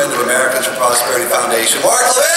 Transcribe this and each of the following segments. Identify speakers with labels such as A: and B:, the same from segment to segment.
A: President of Americans for Prosperity Foundation, Mark Levin.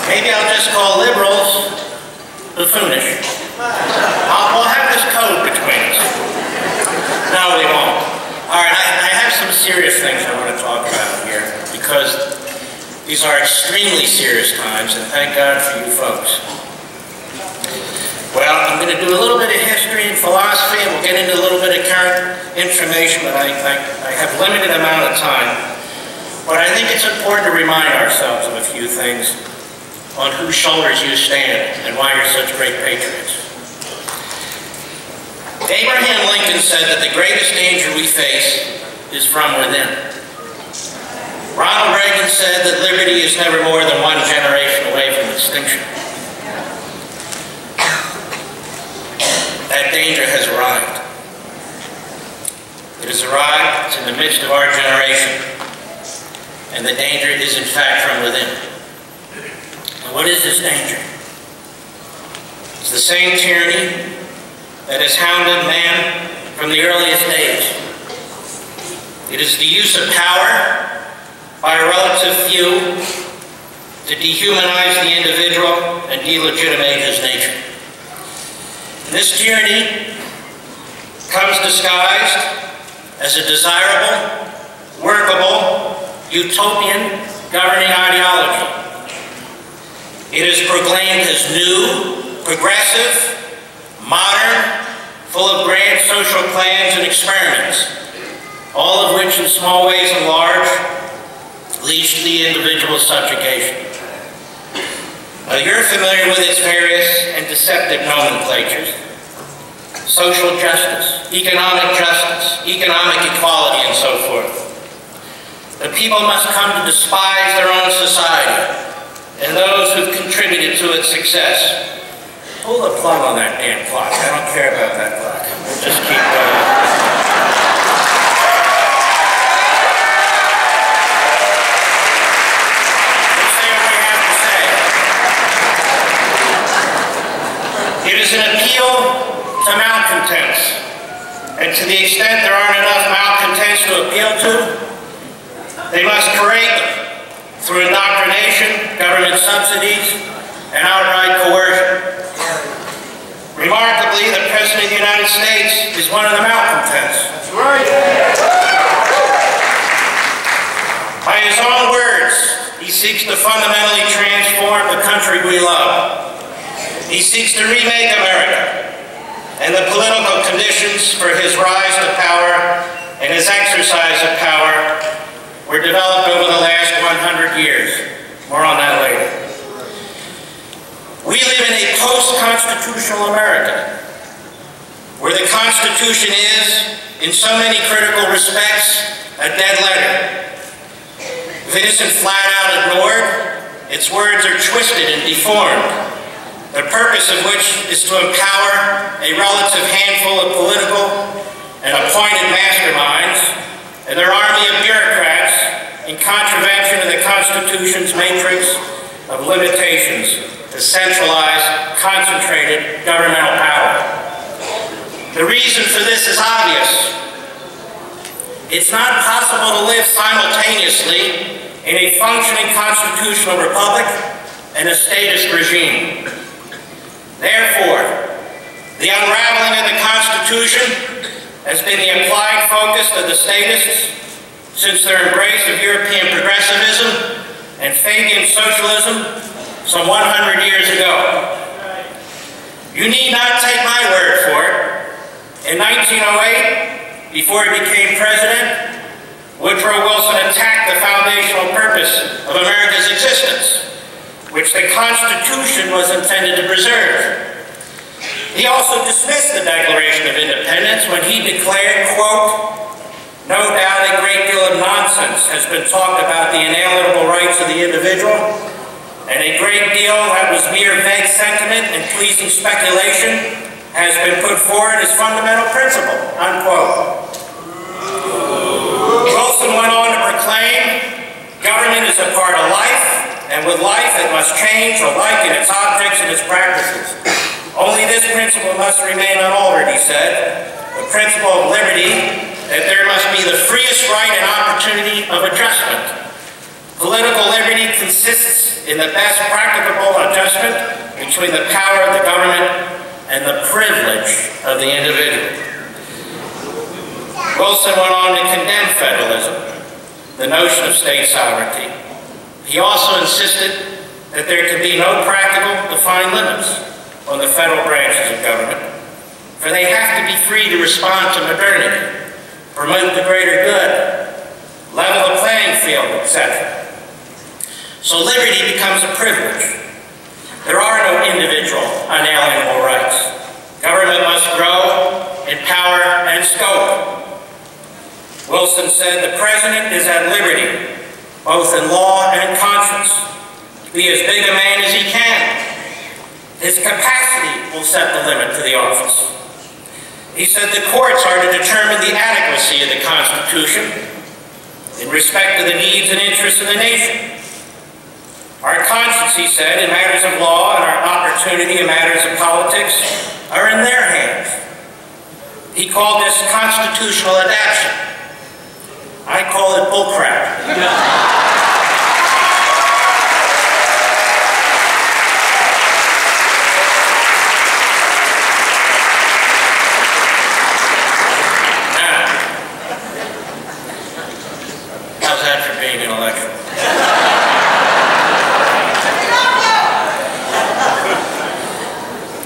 B: Maybe I'll just call liberals buffoonish. We'll have this code between us. No, we won't. All right, I have some serious things I want to talk about here because these are extremely serious times, and thank God for you folks. Well, I'm going to do a little bit of history and philosophy, and we'll get into a little bit of current information, but I have a limited amount of time. But I think it's important to remind ourselves of a few things on whose shoulders you stand and why you're such great patriots. Abraham Lincoln said that the greatest danger we face is from within. Ronald Reagan said that liberty is never more than one generation away from extinction. That danger has arrived. It has arrived, it's in the midst of our generation, and the danger is in fact from within. And what is this danger? It's the same tyranny that has hounded man from the earliest days. It is the use of power by a relative few to dehumanize the individual and delegitimate his nature. And this tyranny comes disguised as a desirable, workable, utopian governing ideology. It is proclaimed as new, progressive, modern, full of grand social plans and experiments, all of which in small ways and large leads to the individual's subjugation. Now, you're familiar with its various and deceptive nomenclatures: social justice, economic equality, and so forth. The people must come to despise their own society and those who've contributed to its success. Pull the plug on that damn clock. I don't care about that clock. We'll just keep going. Let's say what we have to say. It is an appeal to malcontents. And to the extent there aren't enough malcontents to appeal to, they must create them through indoctrination, government subsidies, and outright coercion. Remarkably, the President of the United States is one of the malcontents. That's right. By his own words, he seeks to fundamentally transform the country we love. He seeks to remake America, and the political conditions for his rise to power and his exercise of power were developed over the last 100 years. More on that later. We live in a post-constitutional America, where the Constitution is, in so many critical respects, a dead letter. If it isn't flat out ignored, its words are twisted and deformed, the purpose of which is to empower a relative handful of political and appointed masterminds and their army of bureaucrats in contravention of the Constitution Constitution's matrix of limitations to centralized, concentrated governmental power. The reason for this is obvious. It's not possible to live simultaneously in a functioning constitutional republic and a statist regime. Therefore, the unraveling of the Constitution has been the applied focus of the statists since their embrace of European progressivism and Fabian socialism some 100 years ago. You need not take my word for it. In 1908, before he became president, Woodrow Wilson attacked the foundational purpose of America's existence, which the Constitution was intended to preserve. He also dismissed the Declaration of Independence when he declared, quote, "No doubt a great deal of nonsense has been talked about the inalienable rights of the individual, and a great deal that was mere vague sentiment and pleasing speculation has been put forward as fundamental principle," unquote. Wilson went on to proclaim, "Government is a part of life, and with life it must change alike in its objects and its practices. Only this principle must remain unaltered," he said, "the principle of liberty, that there must be the freest right and opportunity of adjustment. Political liberty consists in the best practicable adjustment between the power of the government and the privilege of the individual." Wilson went on to condemn federalism, the notion of state sovereignty. He also insisted that there could be no practical defined limits on the federal branches of government, for they have to be free to respond to modernity, promote the greater good, level the playing field, etc. So liberty becomes a privilege. There are no individual unalienable rights. Government must grow in power and scope. Wilson said the president is at liberty, both in law and conscience, to be as big a man as he can. His capacity will set the limit to the office. He said the courts are to determine the adequacy of the Constitution in respect to the needs and interests of the nation. Our conscience, he said, in matters of law and our opportunity in matters of politics are in their hands. He called this constitutional adaptation. I call it bullcrap. How's that for being intellectual?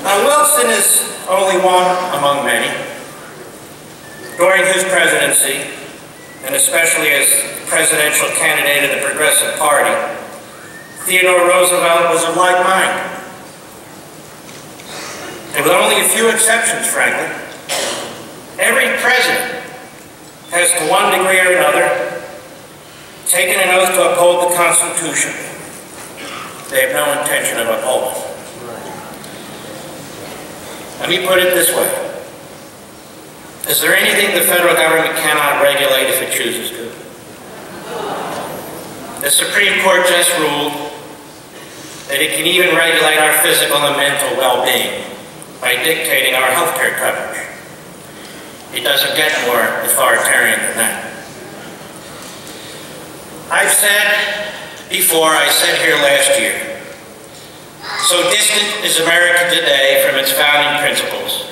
B: Now, Wilson is only one among many. During his presidency, and especially as presidential candidate of the Progressive Party, Theodore Roosevelt was of like mind. And with only a few exceptions, frankly, every president has, to one degree or another, taken an oath to uphold the Constitution. They have no intention of upholding it. Let me put it this way. Is there anything the federal government cannot regulate if it chooses to? The Supreme Court just ruled that it can even regulate our physical and mental well-being by dictating our health care coverage. It doesn't get more authoritarian than that. I've said before, I said here last year, so distant is America today from its founding principles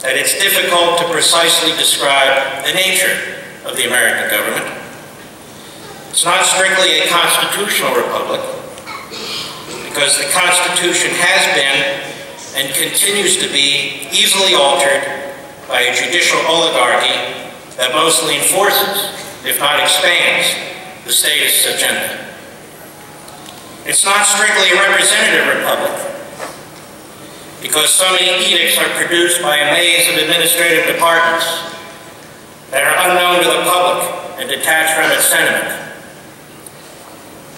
B: that it's difficult to precisely describe the nature of the American government. It's not strictly a constitutional republic, because the Constitution has been and continues to be easily altered by a judicial oligarchy that mostly enforces, if not expands, the statist agenda. It's not strictly a representative republic, because so many edicts are produced by a maze of administrative departments that are unknown to the public and detached from its sentiment.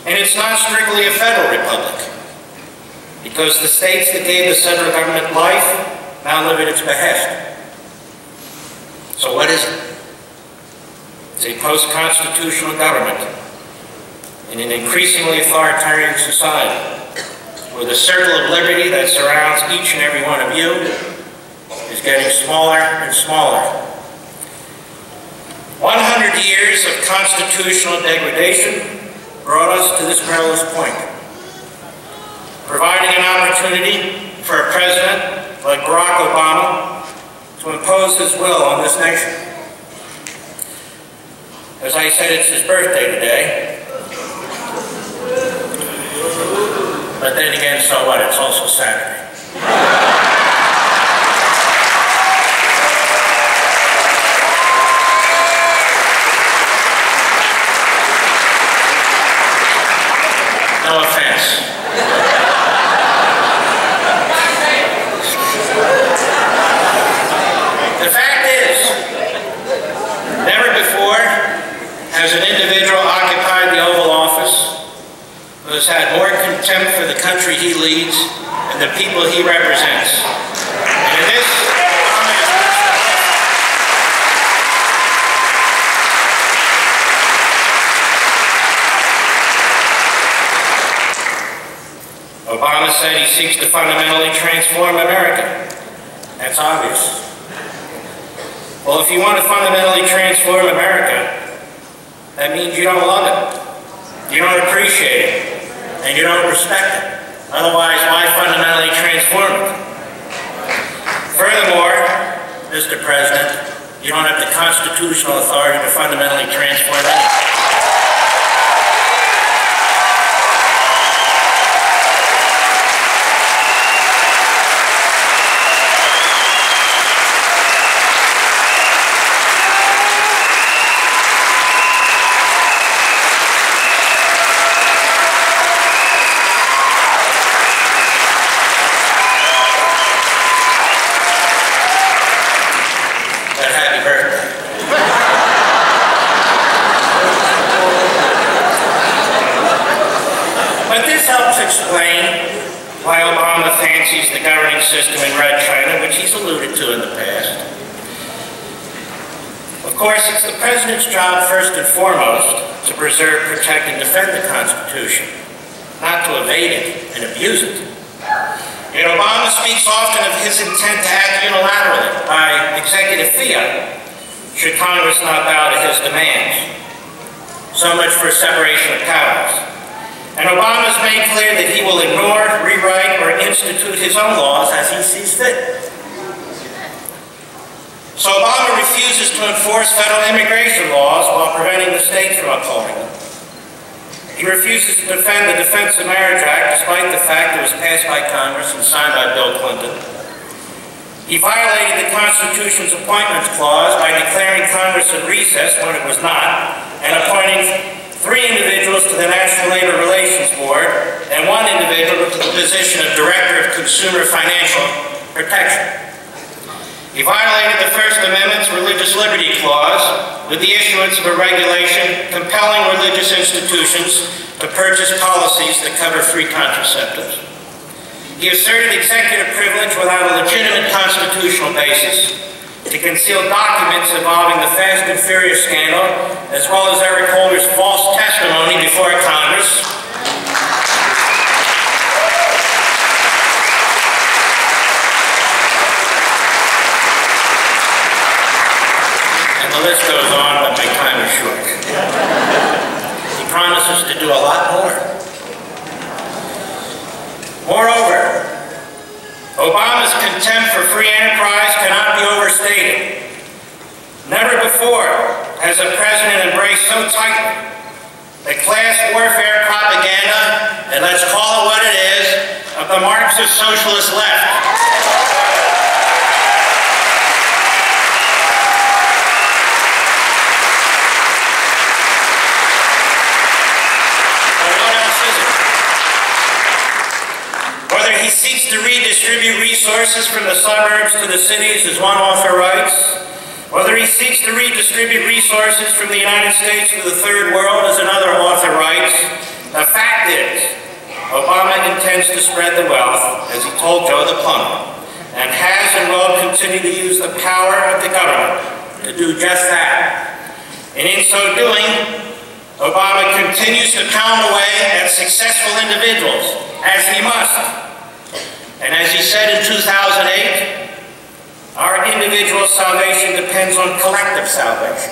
B: And it's not strictly a federal republic, because the states that gave the federal government life now live at its behest. So what is it? It's a post-constitutional government in an increasingly authoritarian society, where the circle of liberty that surrounds each and every one of you is getting smaller and smaller. 100 years of constitutional degradation brought us to this perilous point, providing an opportunity for a president like Barack Obama to impose his will on this nation. As I said, it's his birthday today. But then again, so what? It's also Saturday. No offense. The fact is, never before has an individual occupied the Oval Office who has had more contempt for the country he leads and the people he represents. And in this, Obama said he seeks to fundamentally transform America. That's obvious. Well, if you want to fundamentally transform America, that means you don't love it, you don't appreciate it, and you don't respect it. Otherwise, why fundamentally transform it? Furthermore, Mr. President, you don't have the constitutional authority to fundamentally transform anything. Explain why Obama fancies the governing system in Red China, which he's alluded to in the past. Of course, it's the president's job first and foremost to preserve, protect, and defend the Constitution, not to evade it and abuse it. Yet Obama speaks often of his intent to act unilaterally by executive fiat, should Congress not bow to his demands. So much for separation of powers. And Obama's made clear that he will ignore, rewrite, or institute his own laws as he sees fit. So Obama refuses to enforce federal immigration laws while preventing the states from upholding them. He refuses to defend the Defense of Marriage Act despite the fact it was passed by Congress and signed by Bill Clinton. He violated the Constitution's Appointments Clause by declaring Congress in recess when it was not, and appointing 3 individuals to the National Labor Relations Board and 1 individual to the position of Director of Consumer Financial Protection. He violated the First Amendment's Religious Liberty Clause with the issuance of a regulation compelling religious institutions to purchase policies that cover free contraceptives. He asserted executive privilege without a legitimate constitutional basis to conceal documents involving the Fast and Furious scandal, as well as Eric Holder's false testimony before Congress. And the list goes on, but my time is short. He promises to do a lot more. Moreover, Obama's contempt for free enterprise cannot be overstated. Never before has a president embraced so tightly the class warfare propaganda, and let's call it what it is, of the Marxist socialist left. Whether he seeks to redistribute resources from the suburbs to the cities as one author writes, whether he seeks to redistribute resources from the United States to the Third World as another author writes, the fact is, Obama intends to spread the wealth, as he told Joe the plumber, and has and will continue to use the power of the government to do just that. And in so doing, Obama continues to pound away at successful individuals, as he must. And as he said in 2008, our individual salvation depends on collective salvation.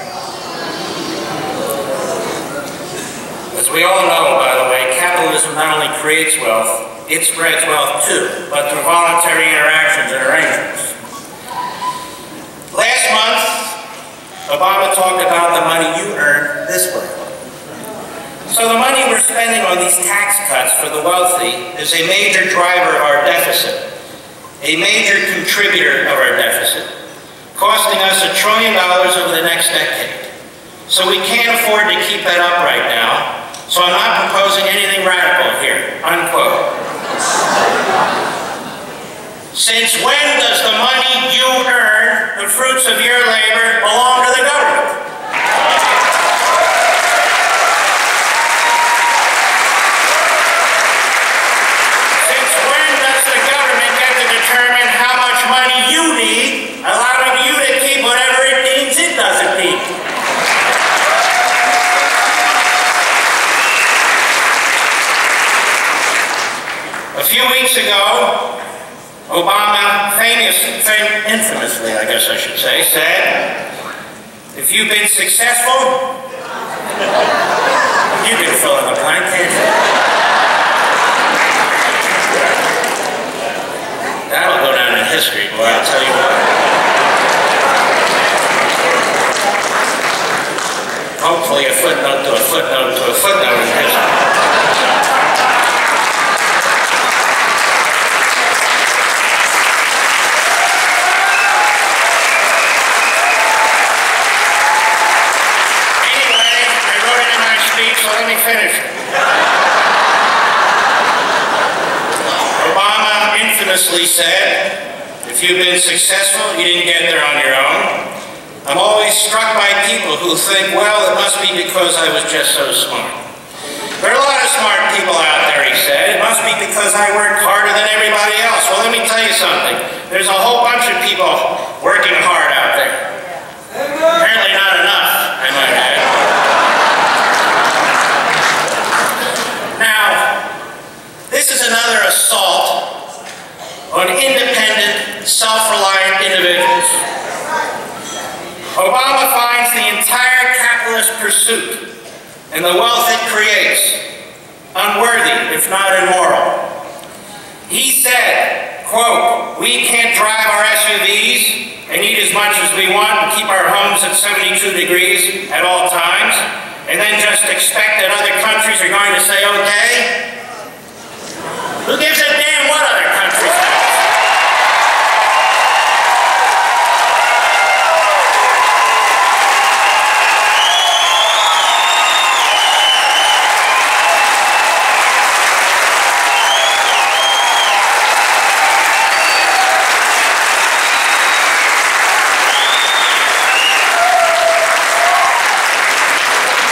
B: As we all know, by the way, capitalism not only creates wealth, it spreads wealth too, but through voluntary interactions and arrangements. Last month, Obama talked about the money you earn this way. So the money we're spending on these tax cuts for the wealthy is a major driver of our deficit, a major contributor of our deficit, costing us $1 trillion over the next decade. So we can't afford to keep that up right now, so I'm not proposing anything radical here, unquote. Since when does the money you earn, the fruits of your labor, belong to the government? Since when does the government get to determine how much money you need, allowing you to keep whatever it needs it doesn't need? A few weeks ago, Obama infamously, I guess I should say, said, if you've been successful, you can fill in the blank, can't you? That'll go down in history, boy, I'll tell you what. Hopefully a footnote to a footnote to a footnote in history. Obama infamously said, if you've been successful, you didn't get there on your own. I'm always struck by people who think, well, it must be because I was just so smart. There are a lot of smart people out there, he said. It must be because I worked harder than everybody else. Well, let me tell you something. There's a whole bunch of people working hard out there. Apparently not enough, I might add. This is another assault on independent, self-reliant individuals. Obama finds the entire capitalist pursuit and the wealth it creates unworthy, if not immoral. He said, quote, we can't drive our SUVs and eat as much as we want and keep our homes at 72 degrees at all times, and then just expect that other countries are going to say, okay? Who gives a damn what other countries have?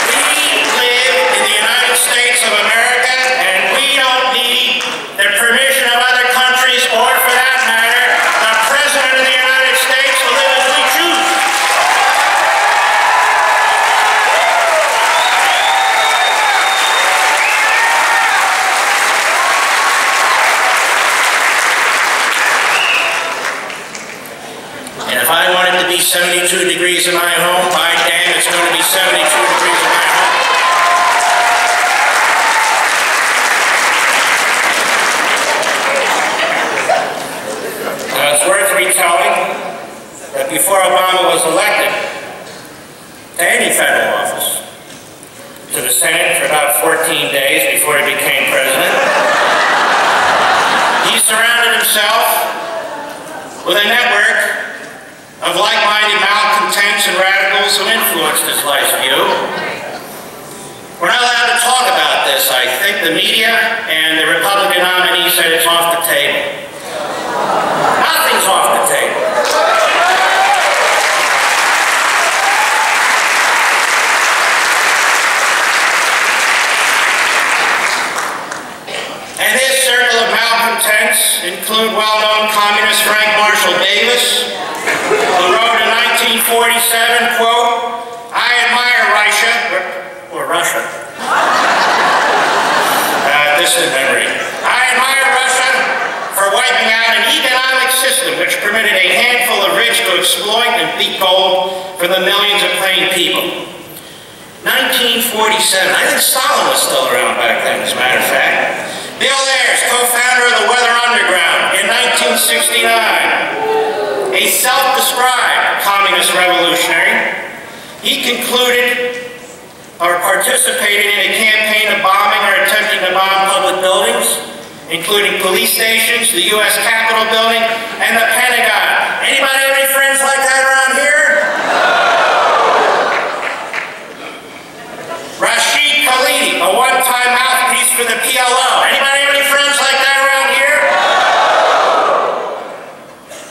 B: We live in the United States of America, and we don't need the permission of other countries, or for that matter, the President of the United States to live as we choose. And if I want it to be 72 degrees in my home, by damn, it's going to be 72 degrees in my home. It's worth retelling that before Obama was elected to any federal office, to the Senate for about 14 days before he became president, he surrounded himself with a network of like-minded malcontents and radicals who influenced his life's view. We're not allowed to talk about this, I think. The media and the Republican nominee said it's off the table. Nothing's off the table. And this circle of malcontents include well-known communist Frank Marshall Davis, who wrote in 1947, quote, I admire Russia, exploit and beat gold for the millions of plain people. 1947, I think Stalin was still around back then, as a matter of fact. Bill Ayers, co-founder of the Weather Underground in 1969, a self-described communist revolutionary. He concluded or participated in a campaign of bombing or attempting to bomb public buildings, including police stations, the U.S. Capitol building, and the Pentagon. Anybody have any friends like that around here? Rashid Khalidi, a one-time mouthpiece for the PLO. Anybody have any friends like that around here?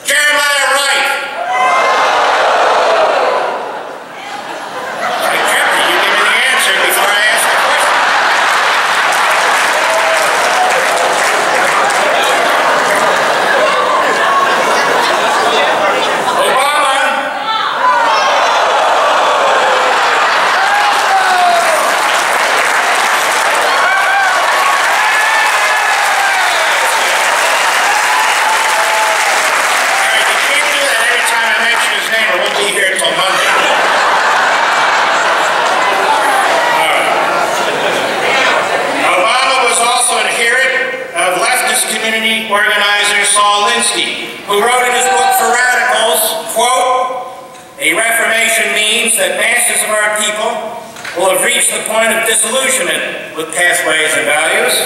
B: Jeremiah Wright. I kept it. You give me the answer before I ask the question. Who wrote in his book for radicals, quote, "A reformation means that masses of our people will have reached the point of disillusionment with past ways and values.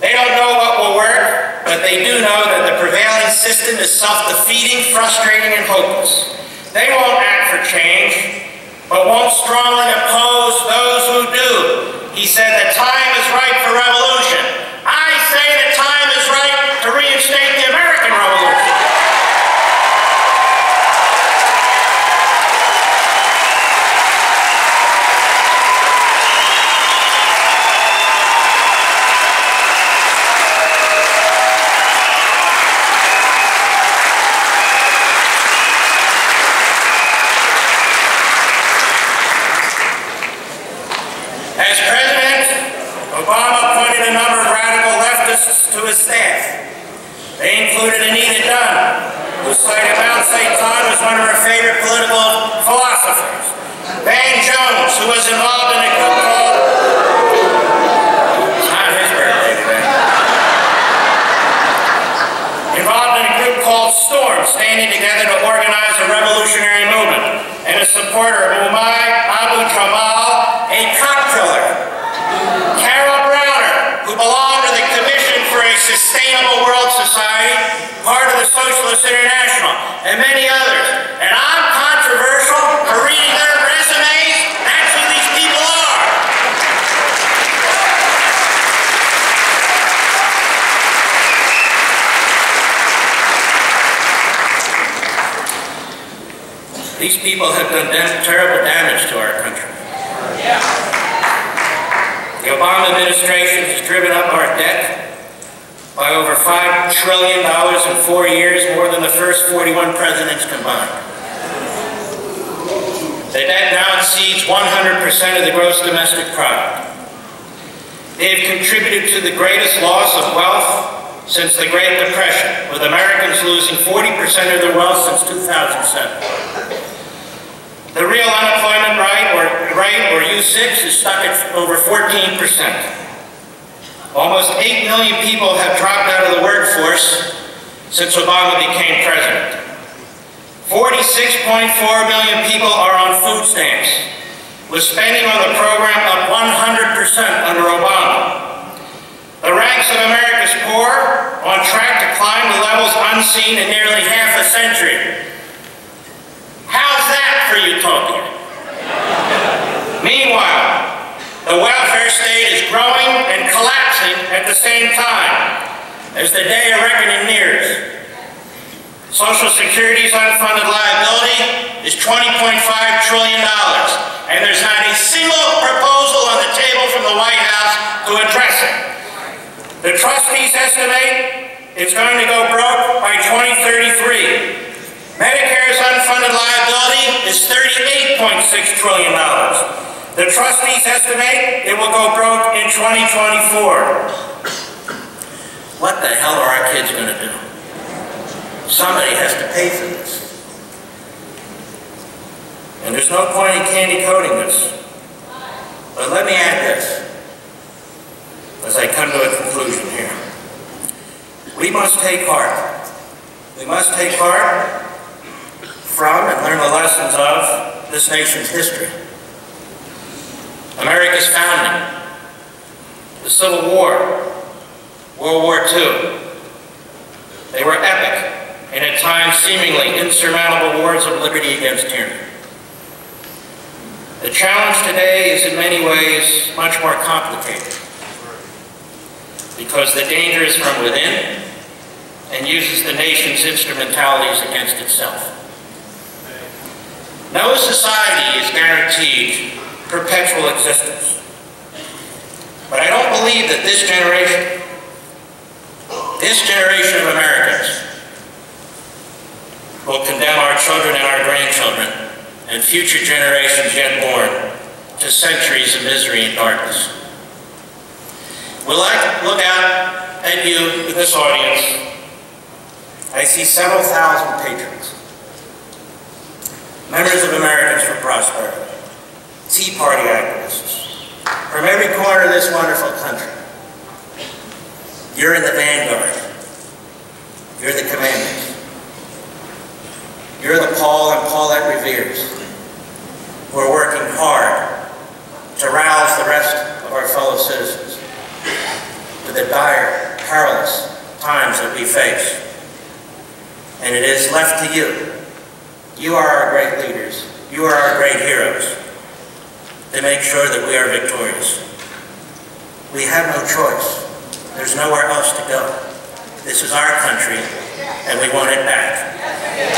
B: They don't know what will work, but they do know that the prevailing system is self-defeating, frustrating, and hopeless. They won't act for change, but won't strongly oppose those who do." He said the time is right for revolution. I say the time is right to reinstate the American Revolution. As President, Obama appointed a number of radical leftists to his staff. They included Anita Dunn, who cited Mao Zedong as one of her favorite political philosophers. Van Jones, who was involved in a group called... It's not his birthday today. Involved in a group called Storm, standing together to organize a revolutionary movement, and a supporter of Umay Abu Jamal, a cop killer. Carol Browner, who belonged to the Commission for a Sustainable World Society, part of the Socialist International, and many others. And I'm controversial for reading their resumes. That's who these people are. These people have done terrible damage to our country. The Obama administration has driven up our debt by over $5 trillion in 4 years, more than the first 41 presidents combined. The debt now exceeds 100% of the gross domestic product. They have contributed to the greatest loss of wealth since the Great Depression, with Americans losing 40% of their wealth since 2007. The real unemployment rate, or U6, is stuck at over 14%. Almost 8 million people have dropped out of the workforce since Obama became president. 46.4 million people are on food stamps, with spending on the program up 100% under Obama. The ranks of America's poor on track to climb to levels unseen in nearly half a century. How's that for utopia? Meanwhile, the welfare state is growing and collapsing at the same time as the day of reckoning nears. Social Security's unfunded liability is $20.5 trillion, and there's not a single proposal on the table from the White House to address it. The trustees estimate it's going to go broke by 2033. Medicare's unfunded liability is $38.6 trillion. The trustees estimate it will go broke in 2024. What the hell are our kids going to do? Somebody has to pay for this. There's no point in candy coating this. But let me add this, as I come to a conclusion here. We must take heart. We must take heart from and learn the lessons of this nation's history. America's founding, the Civil War, World War II. They were epic, and at times seemingly insurmountable wars of liberty against tyranny. The challenge today is in many ways much more complicated, because the danger is from within and uses the nation's instrumentalities against itself. No society is guaranteed perpetual existence. But I don't believe that this generation of Americans will condemn our children and our grandchildren and future generations yet born to centuries of misery and darkness. Will I look out at you, this audience? I see several thousand patrons, members of Americans for Prosperity, Tea Party activists, from every corner of this wonderful country. You're in the vanguard. You're the commanders. You're the Paul and Paulette Reveres who are working hard to rouse the rest of our fellow citizens to the dire, perilous times that we face. And it is left to you. You are our great leaders. You are our great heroes, to make sure that we are victorious. We have no choice. There's nowhere else to go. This is our country, and we want it back.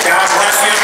B: God bless you.